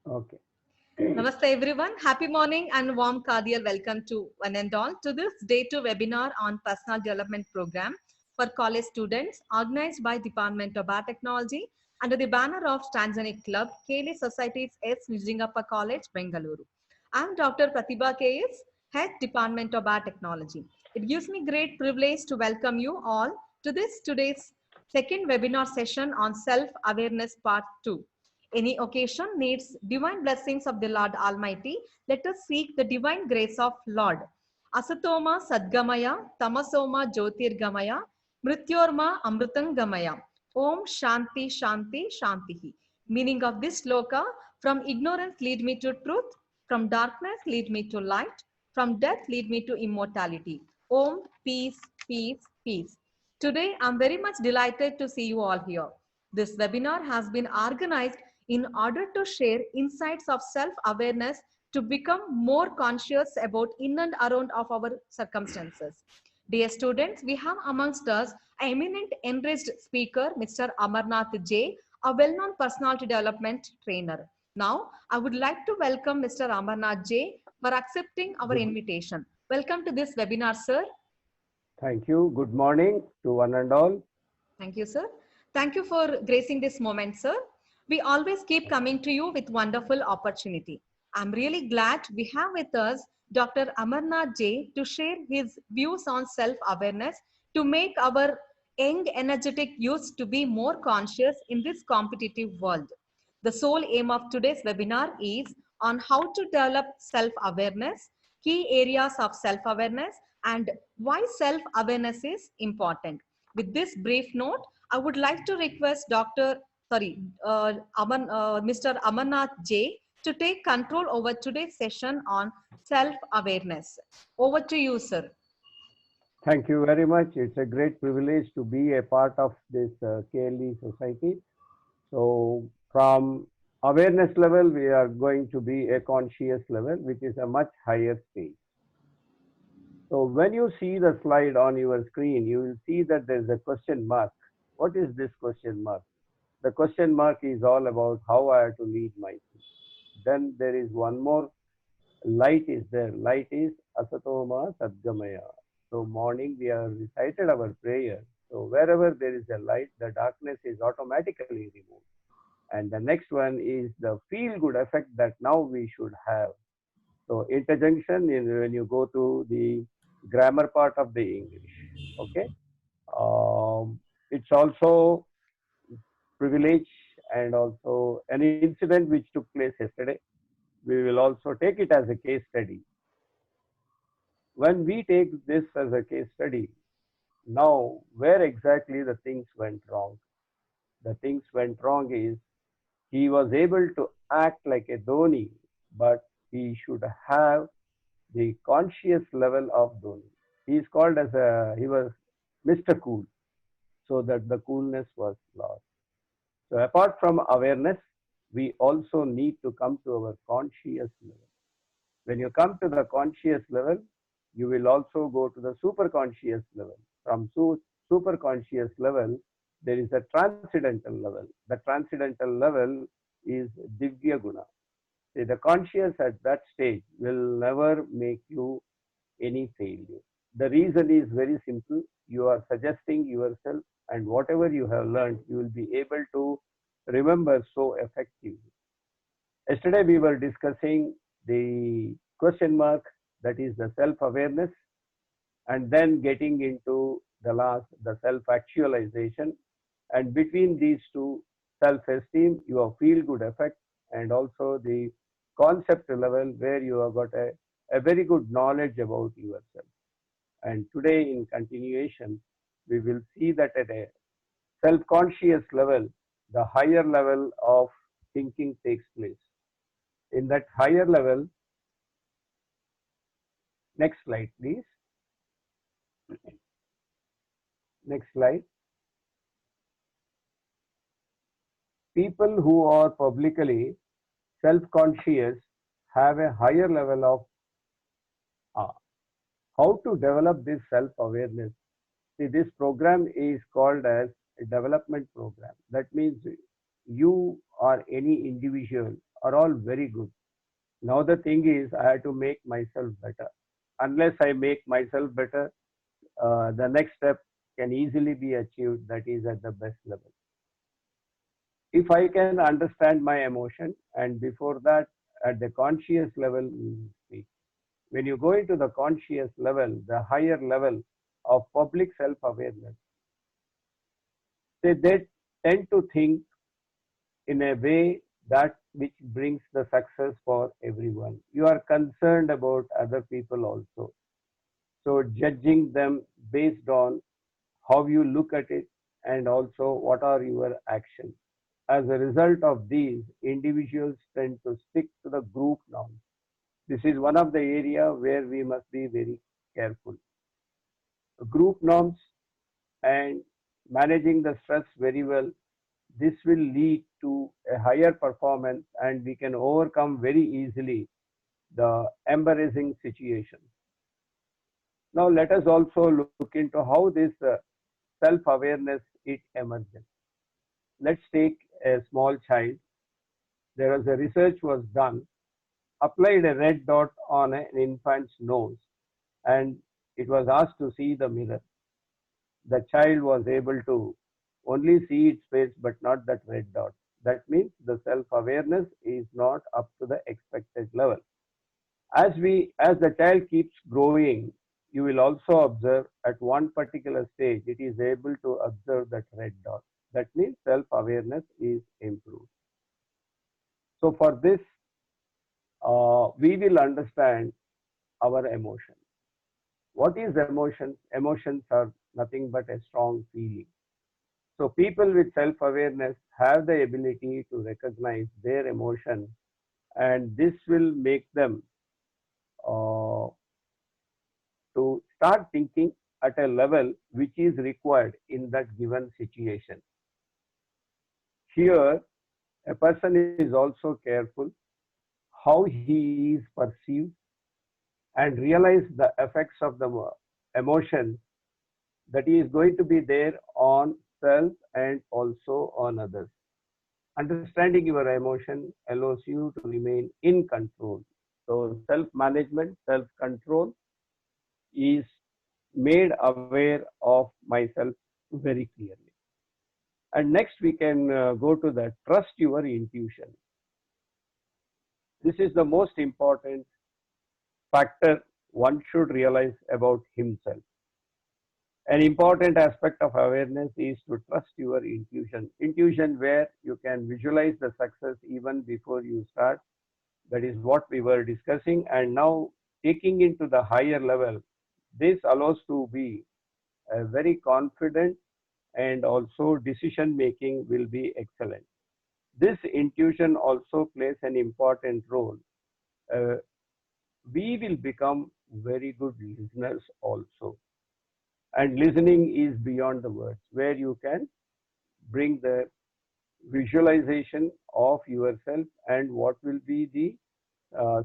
Okay. Namaste everyone. Happy morning and warm cordial welcome to one and all to this day 2 webinar on personal development program for college students organized by Department of Biotechnology under the banner of Tanzanic Club, KLE Societies S. Vijayappa College, Bengaluru. I am Dr. Pratibha KS, Head Department of Biotechnology. It gives me great privilege to welcome you all to this today's second webinar session on self-awareness part 2. Any occasion needs divine blessings of the Lord Almighty. Let us seek the divine grace of Lord. Asatoma Sadgamaya, Tamasoma Jyotirgamaya, Mrityorma Amrutangamaya. Om Shanti Shanti Shantihi. Meaning of this sloka, from ignorance lead me to truth, from darkness lead me to light, from death lead me to immortality. Om Peace, Peace, Peace. Today, I'm very much delighted to see you all here. This webinar has been organized in order to share insights of self-awareness to become more conscious about in and around of our circumstances. Dear students, we have amongst us an eminent enriched speaker, Mr. Amarnath J, a well-known personality development trainer. Now, I would like to welcome Mr. Amarnath J for accepting our Good. invitation. Welcome to this webinar, sir. Thank you. Good morning to one and all. Thank you, sir. Thank you for gracing this moment, sir. We always keep coming to you with wonderful opportunity. I'm really glad we have with us Dr. Amarnath J to share his views on self-awareness to make our young, energetic youth to be more conscious in this competitive world. The sole aim of today's webinar is on how to develop self-awareness, key areas of self-awareness, and why self-awareness is important. With this brief note, I would like to request Mr. Amarnath J to take control over today's session on self-awareness. Over to you, sir. Thank you very much. It's a great privilege to be a part of this KLE society. So, from awareness level, we are going to be a conscious level, which is a much higher stage. So, when you see the slide on your screen, you will see that there is a question mark. What is this question mark? The question mark is all about how I have to lead myself. Then there is one more light is there. Light is Asatoma Sadgamaya. So morning we have recited our prayer. So wherever there is a light, the darkness is automatically removed. And the next one is the feel good effect that now we should have. So interjunction in when you go to the grammar part of the English. Okay. It's also privilege and also an incident which took place yesterday. We will also take it as a case study. When we take this as a case study, now where exactly the things went wrong? The things went wrong is he was able to act like a Dhoni, but he should have the conscious level of Dhoni. He is called as he was Mr. Cool, so that the coolness was lost. So apart from awareness, we also need to come to our conscious level. When you come to the conscious level, you will also go to the super conscious level. From super conscious level, there is a transcendental level. The transcendental level is Divya Guna. See, the conscious at that stage will never make you any failure. The reason is very simple. You are suggesting yourself, and whatever you have learned, you will be able to remember so effectively. Yesterday, we were discussing the question mark, that is the self-awareness, and then getting into the last, the self-actualization, and between these two, self-esteem, your feel-good effect, and also the concept level where you have got a very good knowledge about yourself. And today, in continuation, we will see that at a self-conscious level, the higher level of thinking takes place. In that higher level, next slide, please. Next slide. People who are publicly self-conscious have a higher level of how to develop this self-awareness. See, this program is called as a development program. That means you or any individual are all very good. Now the thing is, I have to make myself better. Unless I make myself better, the next step can easily be achieved, that is at the best level. If I can understand my emotion, and before that, at the conscious level, we will speak. When you go into the conscious level, the higher level of public self awareness, they tend to think in a way that which brings the success for everyone. You are concerned about other people also. So, judging them based on how you look at it and also what are your actions. As a result of these, individuals tend to stick to the group norms. This is one of the area where we must be very careful. Group norms and managing the stress very well, this will lead to a higher performance and we can overcome very easily the embarrassing situation. Now let us also look into how this self-awareness it emerges. Let's take a small child. There was a research was done, applied a red dot on an infant's nose and it was asked to see the mirror. The child was able to only see its face but not that red dot. That means the self-awareness is not up to the expected level. As the child keeps growing, you will also observe at one particular stage it is able to observe that red dot. That means self-awareness is improved. So for this, we will understand our emotion. What is emotion? Emotions are nothing but a strong feeling. So people with self-awareness have the ability to recognize their emotion, and this will make them uh, to start thinking at a level which is required in that given situation. Here, a person is also careful how he is perceived and realize the effects of the emotion that is going to be there on self and also on others. Understanding your emotion allows you to remain in control. So self-management, self-control is made aware of myself very clearly. And next we can go to the trust your intuition. This is the most important factor one should realize about himself. An important aspect of awareness is to trust your intuition. Intuition where you can visualize the success even before you start. That is what we were discussing. And now taking into the higher level, this allows to be very confident and also decision making will be excellent. This intuition also plays an important role. Uh, we will become very good listeners also. And listening is beyond the words, where you can bring the visualization of yourself and what will be the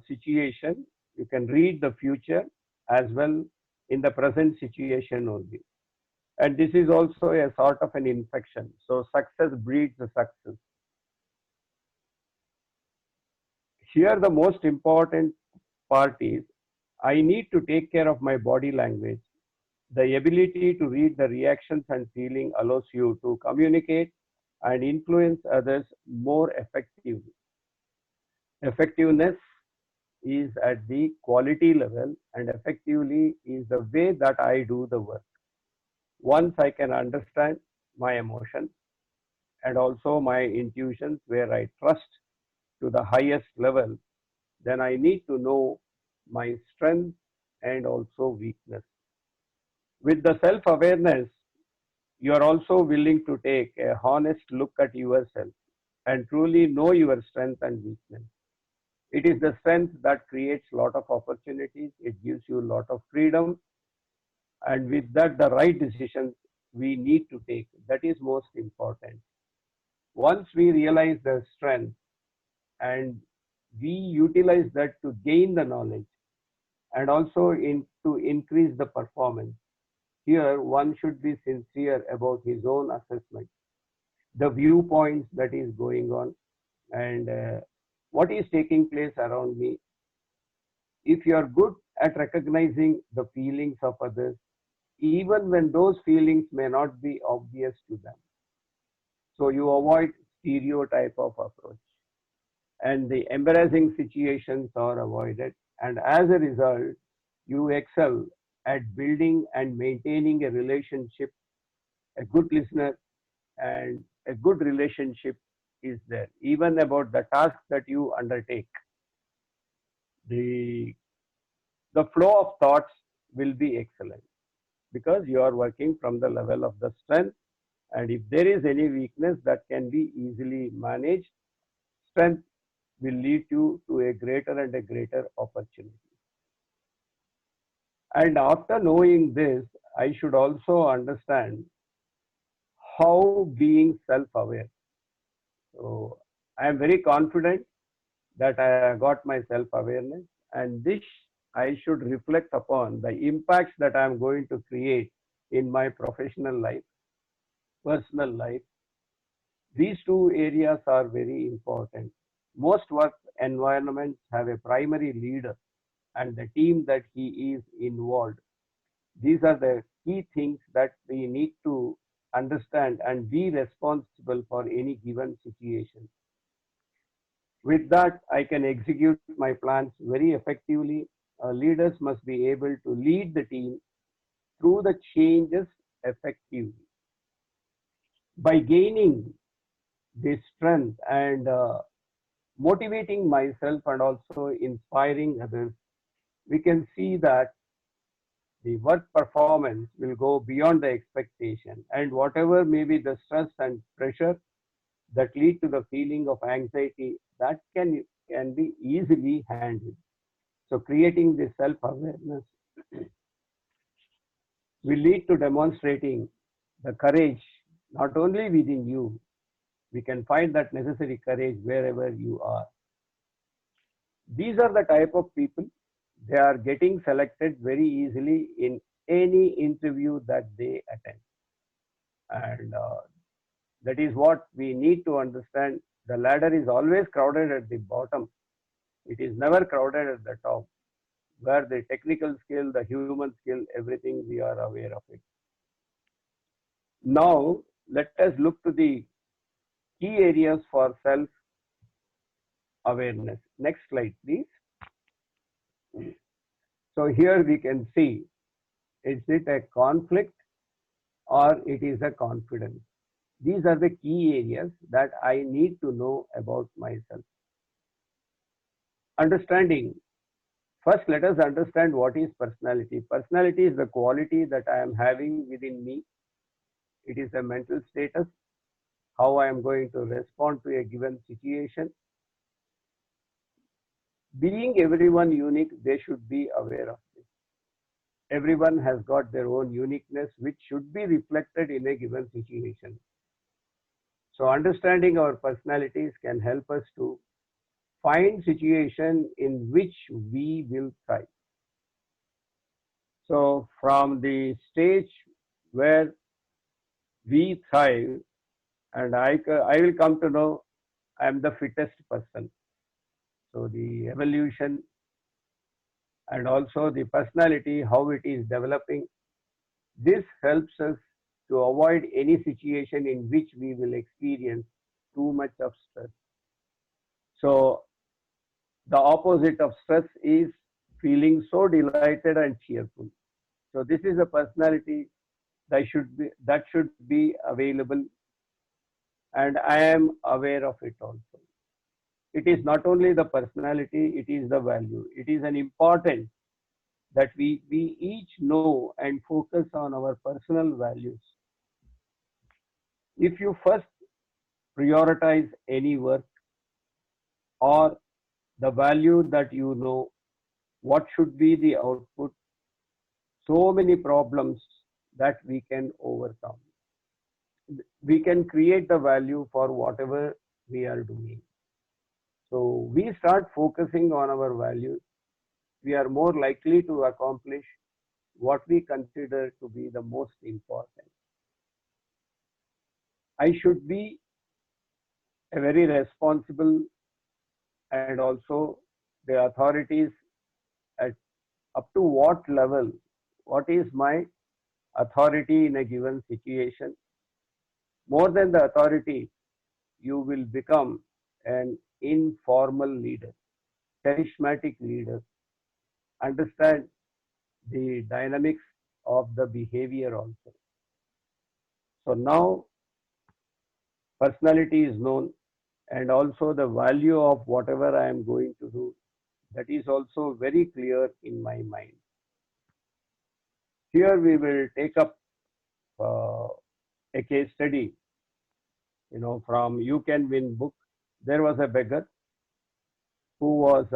situation. You can read the future as well in the present situation only. And this is also a sort of an infection. So success breeds the success. Here, the most important part is I need to take care of my body language. The ability to read the reactions and feeling allows you to communicate and influence others more effectively. Effectiveness is at the quality level, and effectively is the way that I do the work. Once I can understand my emotions and also my intuitions, where I trust to the highest level, then I need to know my strength and also weakness. With the self awareness, you are also willing to take a honest look at yourself and truly know your strength and weakness. It is the strength that creates a lot of opportunities, it gives you a lot of freedom, and with that, the right decisions we need to take. That is most important. Once we realize the strength and we utilize that to gain the knowledge and also to increase the performance, here one should be sincere about his own assessment, the viewpoints that is going on, and what is taking place around me. If you are good at recognizing the feelings of others, even when those feelings may not be obvious to them, so you avoid stereotype of approach, and the embarrassing situations are avoided, and as a result, you excel at building and maintaining a relationship, a good listener, and a good relationship is there. Even about the task that you undertake, the the flow of thoughts will be excellent because you are working from the level of the strength, and if there is any weakness that can be easily managed, strength will lead you to a greater and a greater opportunity. And after knowing this, I should also understand how being self-aware. So I am very confident that I got my self-awareness, and this I should reflect upon the impacts that I am going to create in my professional life, personal life. These two areas are very important. Most work environments have a primary leader and the team that he is involved. These are the key things that we need to understand and be responsible for any given situation. With that, I can execute my plans very effectively. Leaders must be able to lead the team through the changes effectively. By gaining this strength and motivating myself and also inspiring others, we can see that the work performance will go beyond the expectation, and whatever may be the stress and pressure that lead to the feeling of anxiety, that can be easily handled. So creating this self-awareness will lead to demonstrating the courage not only within you, we can find that necessary courage wherever you are. These are the type of people, they are getting selected very easily in any interview that they attend. And that is what we need to understand. The ladder is always crowded at the bottom. It is never crowded at the top, where the technical skill, the human skill, everything we are aware of it. Now, let us look to the key areas for self-awareness. Next slide, please. So here we can see, is it a conflict or it is a confidence? These are the key areas that I need to know about myself. Understanding. First, let us understand what is personality. Personality is the quality that I am having within me. It is a mental status, how I am going to respond to a given situation. Being everyone unique, they should be aware of this. Everyone has got their own uniqueness, which should be reflected in a given situation. So understanding our personalities can help us to find situation in which we will thrive. So from the stage where we thrive, and I will come to know I am the fittest person. So the evolution and also the personality, how it is developing, this helps us to avoid any situation in which we will experience too much of stress. So the opposite of stress is feeling so delighted and cheerful. So this is a personality that should be available, and I am aware of it also. It is not only the personality, it is the value. It is an important that we each know and focus on our personal values. If you first prioritize any work or the value that you know, what should be the output, so many problems that we can overcome. We can create the value for whatever we are doing. So we start focusing on our values, we are more likely to accomplish what we consider to be the most important. I should be a very responsible and also the authorities at up to what level, what is my authority in a given situation. More than the authority, you will become an informal leader, charismatic leader, understand the dynamics of the behavior also. So now personality is known, and also the value of whatever I am going to do, that is also very clear in my mind. Here we will take up uh, a case study, from You Can Win book. There was a beggar who was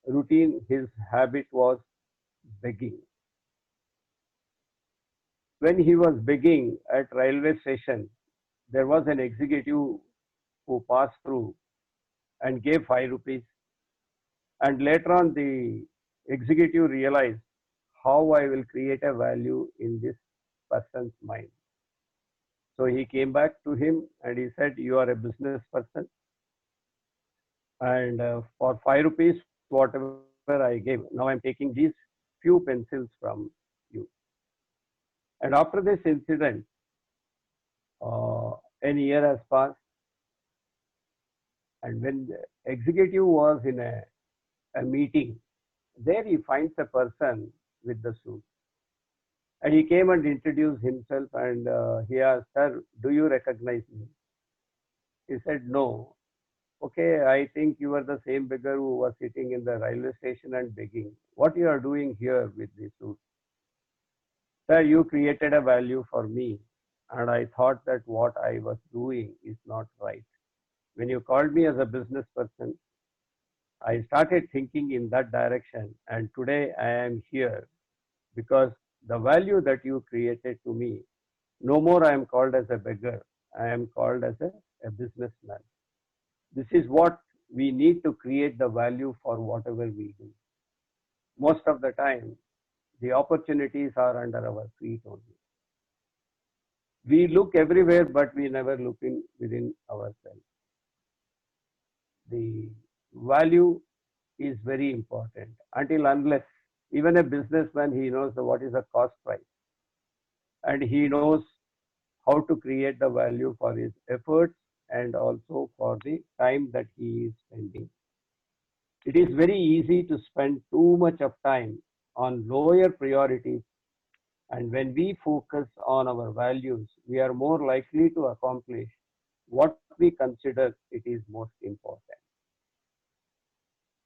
routine, his habit was begging. When he was begging at railway station, there was an executive who passed through and gave 5 rupees. And later on, the executive realized how I will create a value in this person's mind. So he came back to him and he said, "You are a business person, and for 5 rupees, whatever I gave, now I'm taking these few pencils from you." And after this incident, an year has passed, and when the executive was in a meeting, there he finds a person with the suit. And he came and introduced himself and he asked, "Sir, do you recognize me?" He said, "No." "Okay, I think you are the same beggar who was sitting in the railway station and begging. What you are doing here with this suit?" "Sir, you created a value for me, and I thought that what I was doing is not right. When you called me as a business person, I started thinking in that direction, and today I am here because the value that you created to me, no more I am called as a beggar, I am called as a businessman." This is what we need to create the value for whatever we do. Most of the time, the opportunities are under our feet only. We look everywhere, but we never look in within ourselves. The value is very important. Until unless even a businessman, he knows what is the cost price, and he knows how to create the value for his efforts and also for the time that he is spending. It is very easy to spend too much of time on lower priorities, and when we focus on our values, we are more likely to accomplish what we consider it is most important.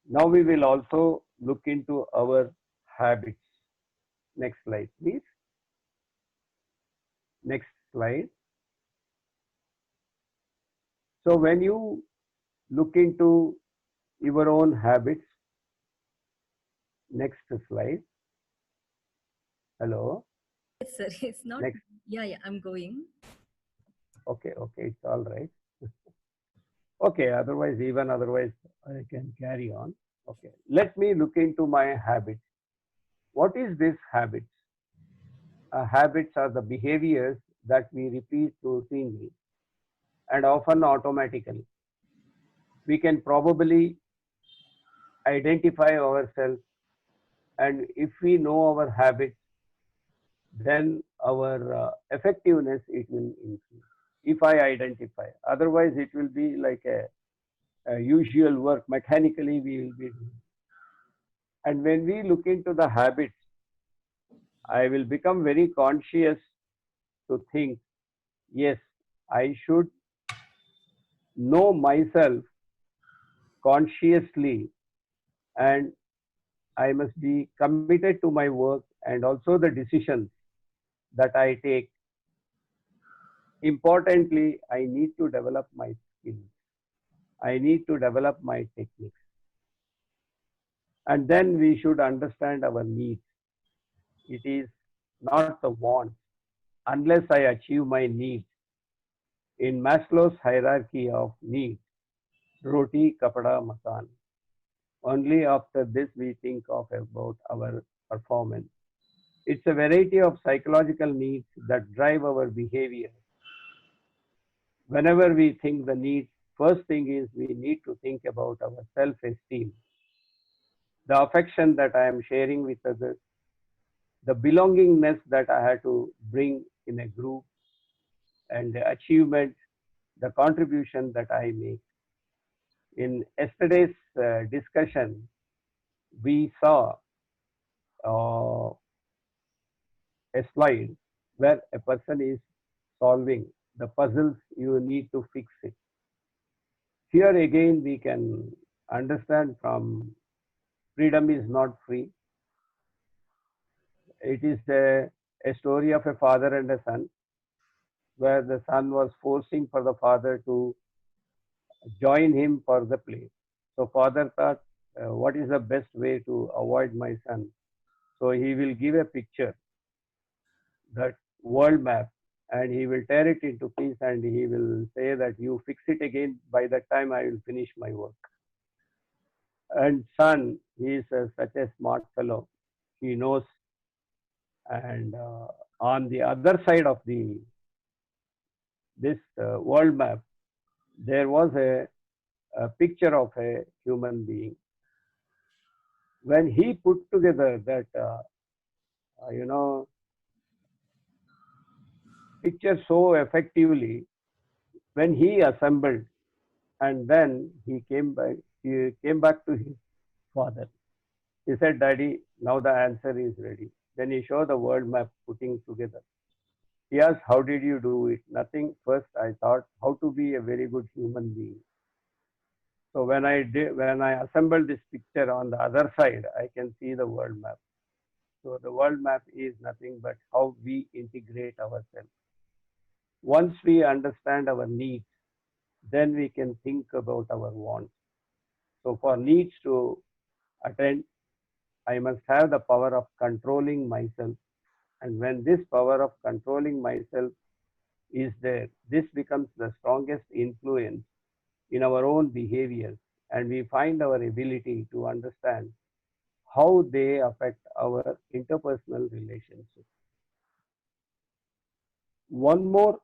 Now we will also look into our habits. Next slide, please. Next slide. So when you look into your own habits, next slide. Hello. Yes, sir. It's not. Next. Yeah, I'm going. Okay, it's all right. Okay, otherwise, I can carry on. Okay, let me look into my habits. What is this habits? Habits are the behaviors that we repeat routinely and often automatically. We can probably identify ourselves, and if we know our habits, then our effectiveness it will increase. If I identify, otherwise it will be like a usual work. Mechanically, we will be doing. And when we look into the habits, I will become very conscious to think, yes, I should know myself consciously, and I must be committed to my work and also the decisions that I take. Importantly, I need to develop my skills. I need to develop my techniques. And then we should understand our needs. It is not the want. Unless I achieve my needs, in Maslow's hierarchy of needs, roti, kapada, makan, only after this we think of about our performance. It's a variety of psychological needs that drive our behavior. Whenever we think the needs, first thing is we need to think about our self-esteem, the affection that I am sharing with others, the belongingness that I have to bring in a group, and the achievement, the contribution that I make. In yesterday's discussion, we saw uh, a slide where a person is solving the puzzles you need to fix it. Here again, we can understand from freedom is not free. It is a story of a father and a son, where the son was forcing for the father to join him for the play. So father thought, what is the best way to avoid my son? So he will give a picture, that world map, and he will tear it into pieces and he will say that you fix it again, by that time I will finish my work. And son, he is such a smart fellow. He knows. And on the other side of this world map, there was a picture of a human being. When he put together that, you know, picture so effectively, when he assembled, and then he came back to his father. He said, Daddy, now the answer is ready. Then he showed the world map putting together. He asked, how did you do it? Nothing. First, I thought how to be a very good human being. So when I assembled this picture on the other side, I can see the world map. So the world map is nothing but how we integrate ourselves. Once we understand our needs, then we can think about our wants. So for needs to attend, I must have the power of controlling myself. And when this power of controlling myself is there, this becomes the strongest influence in our own behaviors, and we find our ability to understand how they affect our interpersonal relationships. One more,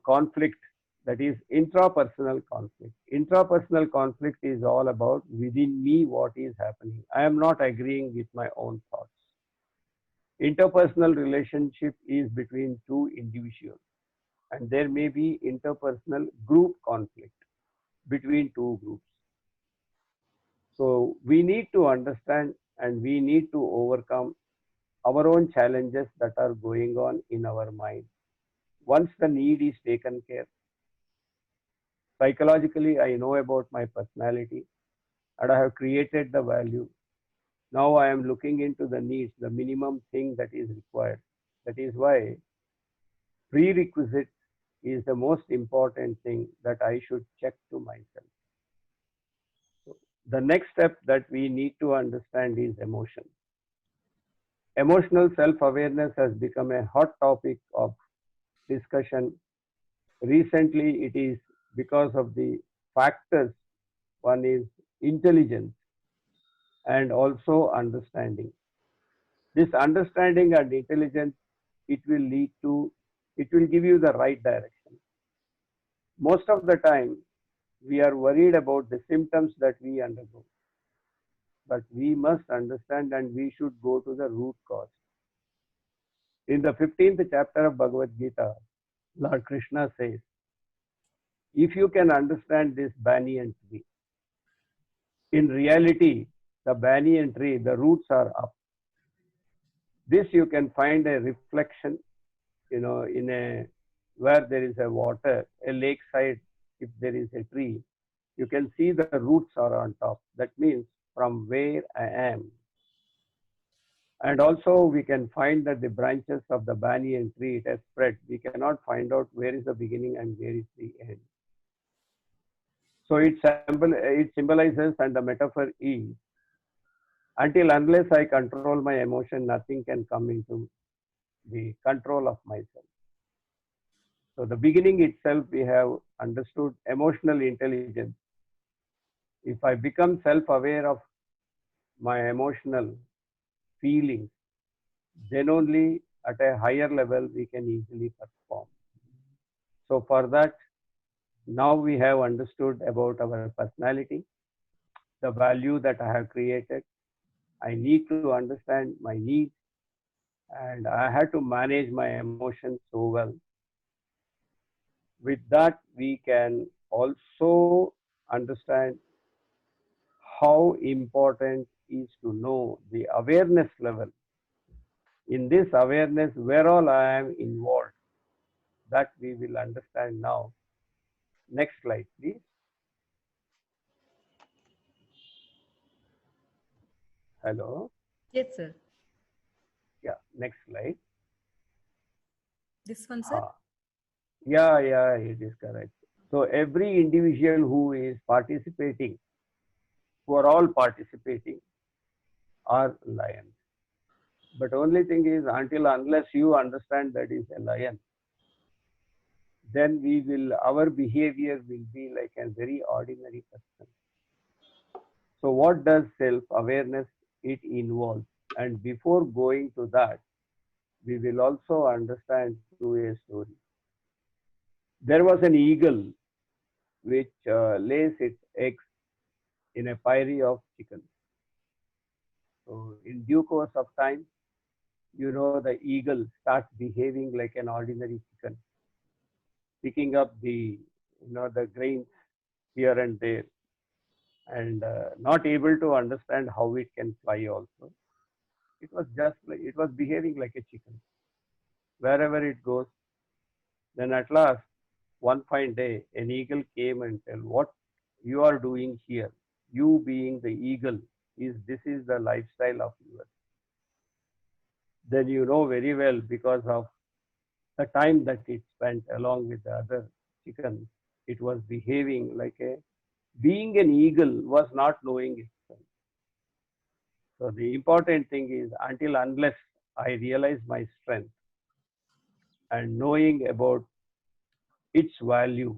conflict, that is intrapersonal conflict. Intrapersonal conflict is all about within me what is happening. I am not agreeing with my own thoughts. Interpersonal relationship is between two individuals, and there may be interpersonal group conflict between two groups. So we need to understand and we need to overcome our own challenges that are going on in our mind. Once the need is taken care, psychologically, I know about my personality and I have created the value. Now I am looking into the needs, the minimum thing that is required. That is why prerequisite is the most important thing that I should check to myself. So the next step that we need to understand is emotion. Emotional self-awareness has become a hot topic of discussion. Recently, it is because of the factors. One is intelligence and also understanding. This understanding and intelligence, it will lead to, it will give you the right direction. Most of the time, we are worried about the symptoms that we undergo, but we must understand and we should go to the root cause. In the 15th chapter of Bhagavad Gita, Lord Krishna says, if you can understand this banyan tree, in reality, the banyan tree, the roots are up. This you can find a reflection, in a where there is a water, a lakeside, if there is a tree, you can see the roots are on top. That means from where I am. And also we can find that the branches of the banyan tree, it has spread. We cannot find out where is the beginning and where is the end. So it symbolizes, and the metaphor is, until unless I control my emotion, nothing can come into the control of myself. So the beginning itself, we have understood emotional intelligence. If I become self-aware of my emotional feelings, then only at a higher level we can easily perform. So for that, Now we have understood about our personality, the value that I have created. I need to understand my needs, and I had to manage my emotions so well. With that, we can also understand how important is to know the awareness level. In this awareness, where all I am involved, that we will understand now. Next slide, please. Hello. Yes, sir. Yeah, next slide. This one, sir. Ha. Yeah, it is correct. So every individual who is participating, who are all participating, are lions. But only thing is, until unless you understand that is a lion, then our behavior will be like a very ordinary person. So what does self-awareness? It involves. And before going to that, we will also understand through a story. There was an eagle which lays its eggs in a pyre of chickens. So in due course of time, the eagle starts behaving like an ordinary chicken, picking up the grains here and there, and not able to understand how it can fly also. It was just like it was behaving like a chicken. Wherever it goes, then at last, one fine day, an eagle came and said, "What you are doing here? You being the eagle, this is the lifestyle of yours?" Then you know very well, because of the time that it spent along with the other chickens, it was behaving like a being an eagle was not knowing itself. So the important thing is, until unless I realize my strength and knowing about its value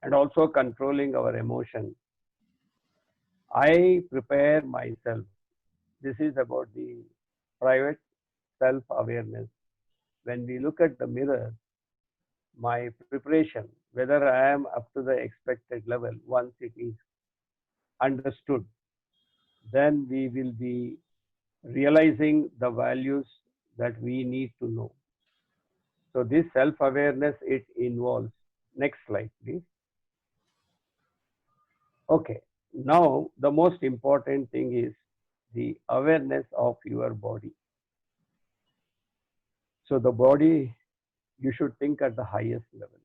and also controlling our emotion, I prepare myself. This is about the private self awareness. When we look at the mirror, my preparation, whether I am up to the expected level, once it is understood, then we will be realizing the values that we need to know. So this self-awareness, it involves. Next slide, please. Okay. Now, the most important thing is the awareness of your body. So the body, you should think at the highest level.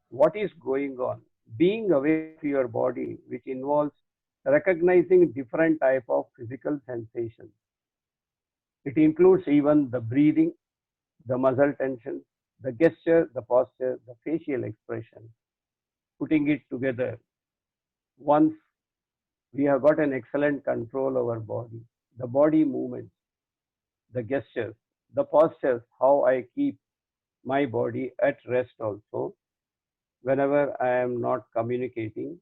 What is going on? Being aware of your body, which involves recognizing different type of physical sensations. It includes even the breathing, the muscle tension, the gesture, the posture, the facial expression, putting it together. Once we have got an excellent control over body, the body movements, the gestures, the postures, how I keep my body at rest also, whenever I am not communicating.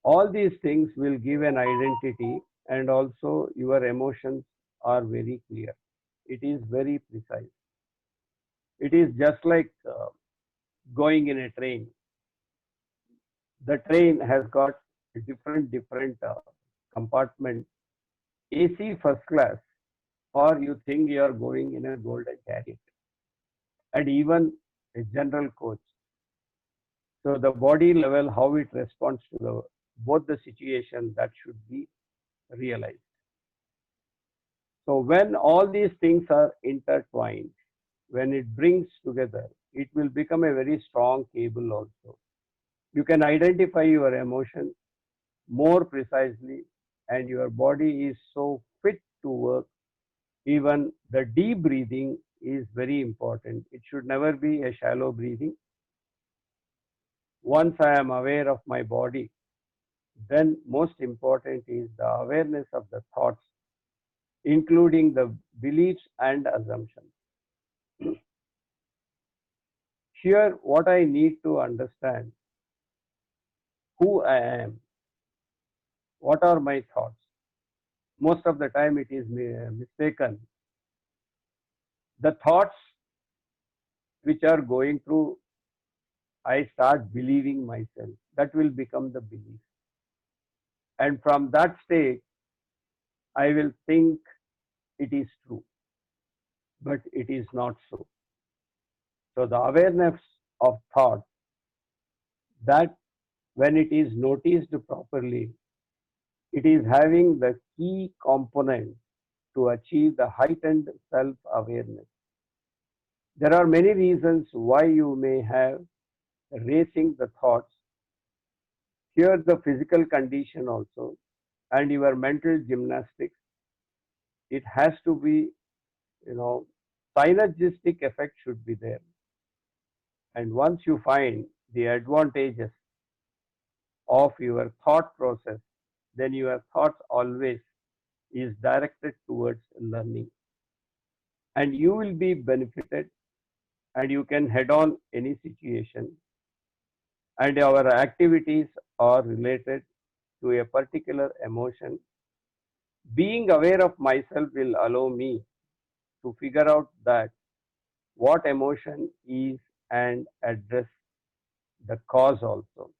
All these things will give an identity, and also your emotions are very clear. It is very precise. It is just like going in a train. The train has got different compartments, AC first class, or you think you are going in a golden chariot, and even a general coach. So the body level, how it responds to both the situation, that should be realized. So when all these things are intertwined, when it brings together, it will become a very strong cable also. You can identify your emotions more precisely, and your body is so fit to work. Even the deep breathing is very important. It should never be a shallow breathing. Once I am aware of my body, then most important is the awareness of the thoughts, including the beliefs and assumptions. Here, what I need to understand, who I am, what are my thoughts. Most of the time it is mistaken. The thoughts which are going through I start believing myself. That will become the belief. And from that state, I will think it is true, but it is not so. So the awareness of thought, that when it is noticed properly, it is having the key component to achieve the heightened self-awareness. There are many reasons why you may have racing the thoughts. Here the physical condition also and your mental gymnastics. It has to be, you know, synergistic effect should be there. And once you find the advantages of your thought process, then your thoughts always is directed towards learning. And you will be benefited and you can head on any situation. And our activities are related to a particular emotion. Being aware of myself will allow me to figure out that what emotion is and address the cause also.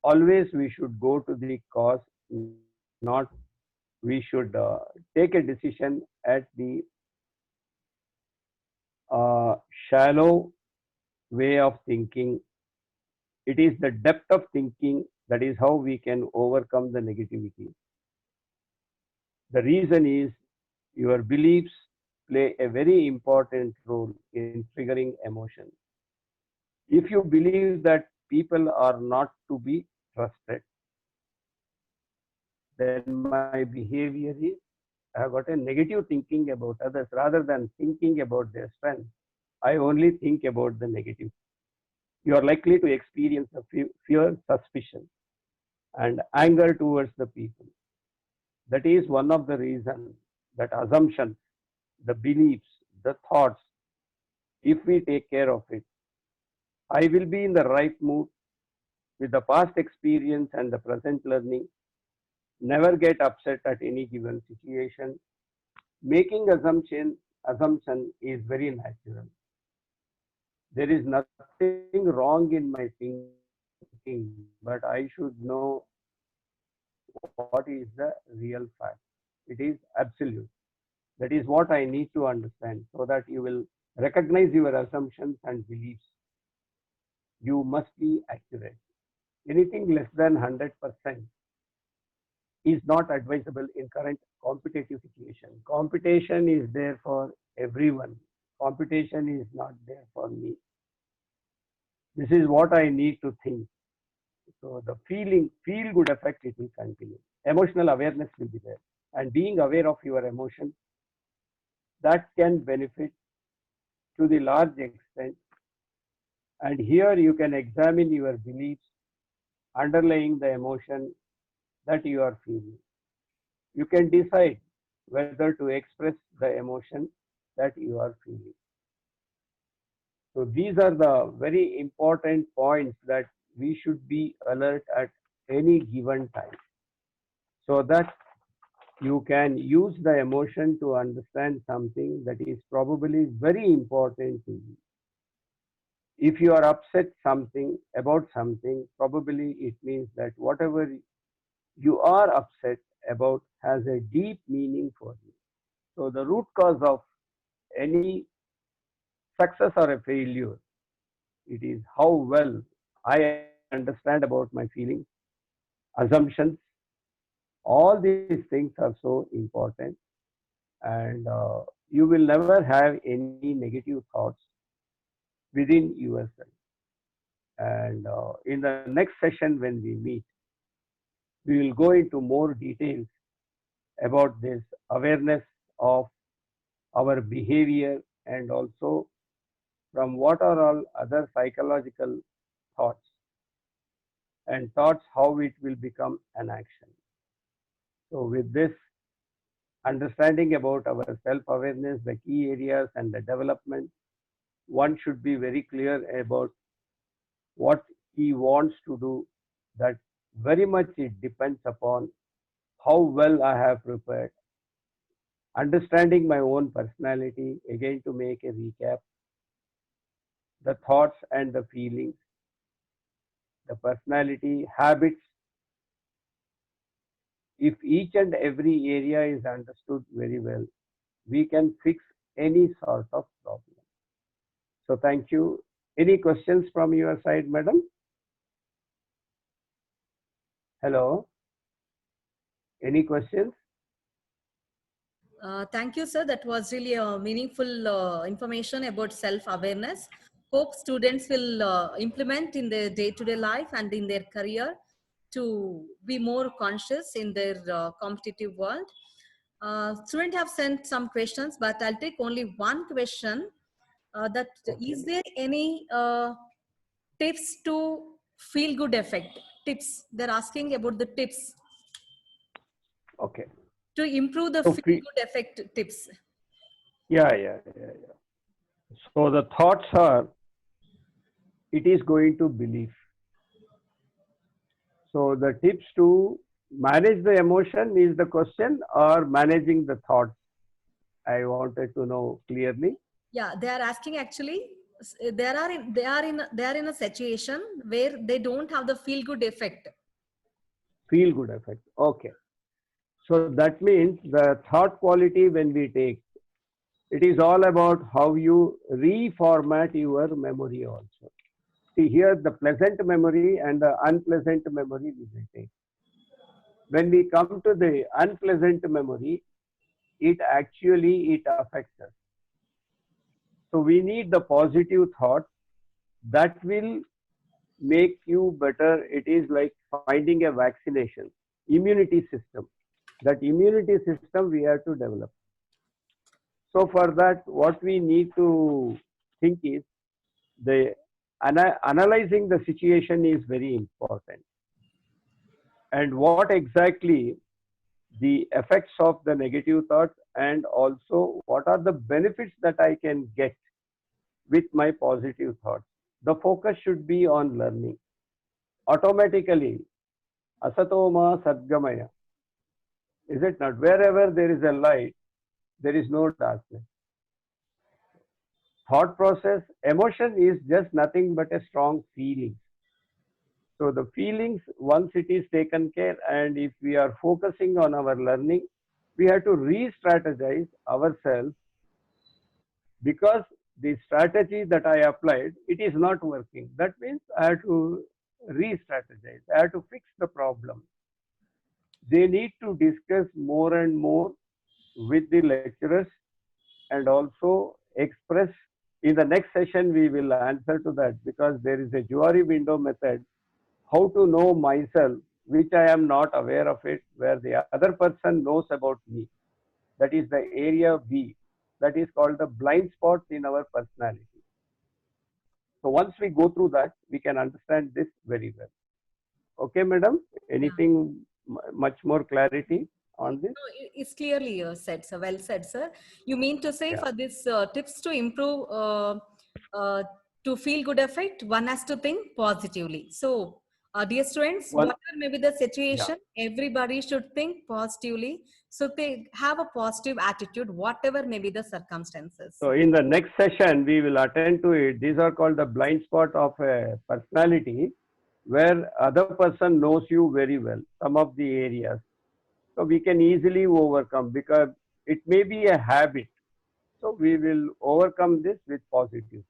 Always we should go to the cause, not we should take a decision at the shallow way of thinking. It is the depth of thinking that is how we can overcome the negativity. The reason is your beliefs play a very important role in triggering emotion. If you believe that people are not to be trusted, then my behavior is I have got a negative thinking about others rather than thinking about their strength. I only think about the negative. You are likely to experience a fear, suspicion, and anger towards the people. That is one of the reasons that assumptions, the beliefs, the thoughts, if we take care of it, I will be in the right mood with the past experience and the present learning, never get upset at any given situation. Making assumption is very natural. There is nothing wrong in my thinking, but I should know what is the real fact. It is absolute. That is what I need to understand so that you will recognize your assumptions and beliefs. You must be accurate. Anything less than 100% is not advisable in current competitive situation. Competition is there for everyone. Competition is not there for me. This is what I need to think. So the feel good effect, it will continue. Emotional awareness will be there. And being aware of your emotion, that can benefit to the large extent. And here you can examine your beliefs underlying the emotion that you are feeling. You can decide whether to express the emotion that you are feeling. So these are the very important points that we should be alert at any given time so that you can use the emotion to understand something that is probably very important to you. If you are upset something about something, probably it means that whatever you are upset about has a deep meaning for you. So the root cause of any success or a failure, it is how well I understand about my feelings, assumptions. All these things are so important, and you will never have any negative thoughts within yourself. And in the next session, when we meet, we will go into more details about this awareness of our behavior and also from what are all other psychological thoughts and thoughts how it will become an action. So with this understanding about our self-awareness, the key areas and the development, one should be very clear about what he wants to do. That very much it depends upon how well I have prepared. Understanding my own personality, again to make a recap, the thoughts and the feelings, the personality, habits. If each and every area is understood very well, we can fix any sort of problem. So thank you. Any questions from your side, madam? Hello? Any questions? Thank you, sir. That was really a meaningful information about self-awareness. Hope students will implement in their day-to-day life and in their career to be more conscious in their competitive world. Students have sent some questions, but I'll take only one question. Okay. Is there any tips to feel good effect? Tips. They're asking about the tips Okay. to improve the So, feel good effect tips. yeah. So the thoughts are, it is going to belief. So the tips to manage the emotion is the question, or managing the thoughts? I wanted to know clearly. Yeah, they are asking actually. They are in a situation where they don't have the feel good effect. Feel good effect. Okay. So that means the thought quality when we take, it is all about how you reformat your memory also. See here the pleasant memory and the unpleasant memory we will take. When we come to the unpleasant memory, it affects us. So we need the positive thought that will make you better. It is like finding a vaccination, immunity system. That immunity system we have to develop. So for that, what we need to think is the analyzing the situation is very important. And what exactly the effects of the negative thoughts, and also what are the benefits that I can get with my positive thoughts. The focus should be on learning. Automatically, asatoma sadgamaya. Is it not? Wherever there is a light, there is no darkness. Thought process, emotion is just nothing but a strong feeling. So the feelings, once it is taken care, and if we are focusing on our learning, we have to re-strategize ourselves, because the strategy that I applied, it is not working. That means I have to re-strategize. I have to fix the problem. They need to discuss more and more with the lecturers, and also express. In the next session, we will answer to that, because there is a Juari window method, how to know myself, which I am not aware of it, where the other person knows about me. That is the area B. That is called the blind spots in our personality. So once we go through that, we can understand this very well. Okay, madam? Yeah. Anything much more clarity on this? No, it's clearly said, sir. Well said, sir. You mean to say Yeah. for this tips to improve, uh, to feel good effect, one has to think positively. So, dear students, One, whatever may be the yeah. situation, everybody should think positively. So they have a positive attitude, whatever may be the circumstances. So in the next session, we will attend to it. These are called the blind spot of a personality, where other person knows you very well, some of the areas. So we can easily overcome, because it may be a habit. So we will overcome this with positivity.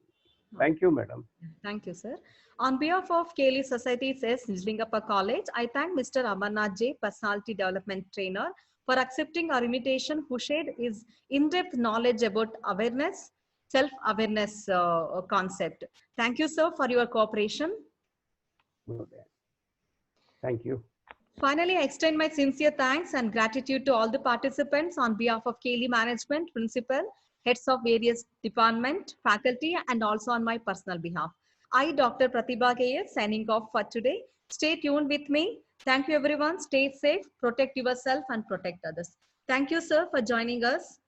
Thank you, madam. Thank you, sir. On behalf of KLE Society, says Nijlingappa College, I thank Mr. Amarnath J, Personality Development Trainer, for accepting our invitation, who shared his in-depth knowledge about awareness, self-awareness concept. Thank you, sir, for your cooperation. Thank you. Finally, I extend my sincere thanks and gratitude to all the participants on behalf of KLE Management, Principal, heads of various department, faculty, and also on my personal behalf. I, Dr. Pratibha KS, signing off for today. Stay tuned with me. Thank you, everyone. Stay safe, protect yourself, and protect others. Thank you, sir, for joining us.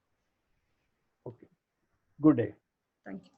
Okay. Good day. Thank you.